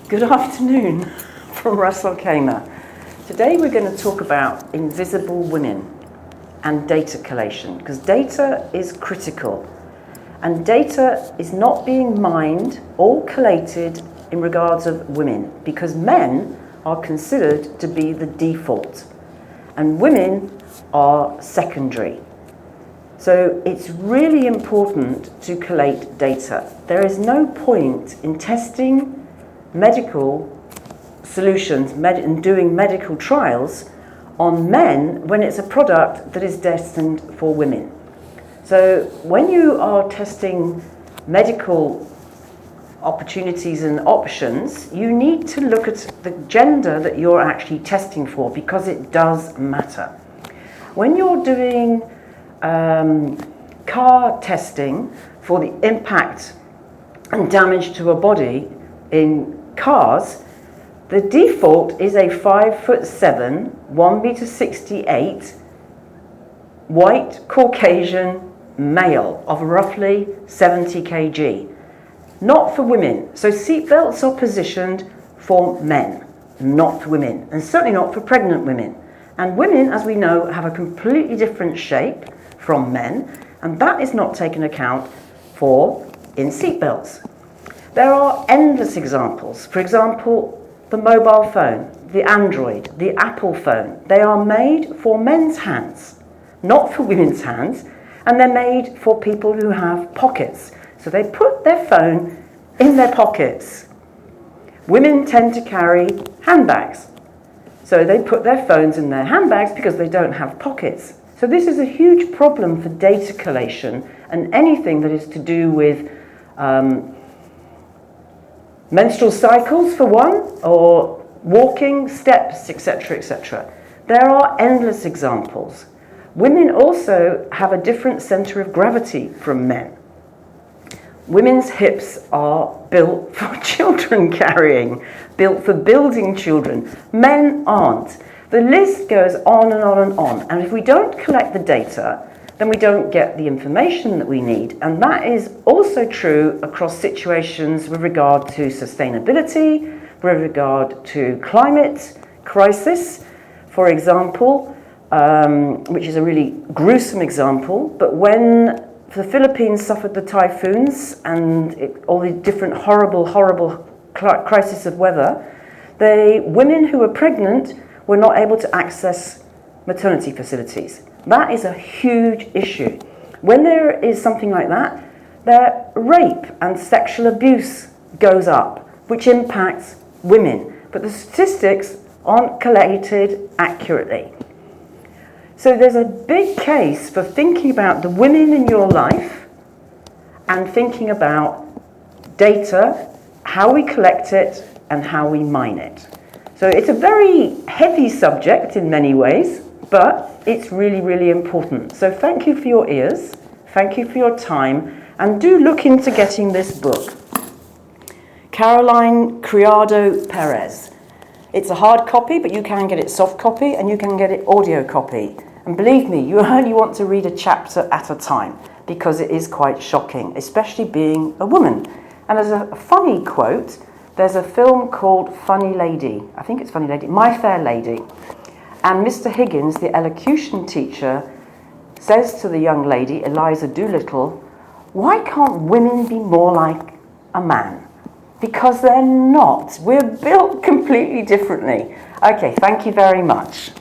Good afternoon from Russell Kamer. Today we're going to talk about invisible women and data collation, because data is critical and data is not being mined or collated in regards of women, because men are considered to be the default and women are secondary. So it's really important to collate data. There is no point in testing medical solutions and doing medical trials on men when it's a product that is destined for women. So when you are testing medical opportunities and options, you need to look at the gender that you're actually testing for, because it does matter. When you're doing car testing for the impact and damage to a body in cars, the default is a 5'7", 1m68, white Caucasian male of roughly 70 kg. Not for women. So seatbelts are positioned for men, not for women, and certainly not for pregnant women. And women, as we know, have a completely different shape from men, and that is not taken account for in seatbelts. There are endless examples. For example, the mobile phone, the Android, the Apple phone. They are made for men's hands, not for women's hands, and they're made for people who have pockets. So they put their phone in their pockets. Women tend to carry handbags. So they put their phones in their handbags because they don't have pockets. So this is a huge problem for data collation and anything that is to do with menstrual cycles, for one, or walking, steps, etc., etc. There are endless examples. Women also have a different center of gravity from men. Women's hips are built for children carrying, built for building children. Men aren't. The list goes on and on and on. And if we don't collect the data, then we don't get the information that we need. And that is also true across situations with regard to sustainability, with regard to climate crisis, for example, which is a really gruesome example. But when the Philippines suffered the typhoons and all the different horrible crises of weather, the women who were pregnant were not able to access maternity facilities. That is a huge issue. When there is something like that, their rape and sexual abuse goes up, which impacts women. But the statistics aren't collated accurately. So there's a big case for thinking about the women in your life and thinking about data, how we collect it and how we mine it. So it's a very heavy subject in many ways, but it's really, really important. So thank you for your ears, thank you for your time, and do look into getting this book. Caroline Criado Perez. It's a hard copy, but you can get it soft copy and you can get it audio copy. And believe me, you only want to read a chapter at a time, because it is quite shocking, especially being a woman. And as a funny quote, there's a film called Funny Lady. I think it's Funny Lady, My Fair Lady. And Mr. Higgins, the elocution teacher, says to the young lady, Eliza Doolittle, why can't women be more like a man? Because they're not. We're built completely differently. Okay, thank you very much.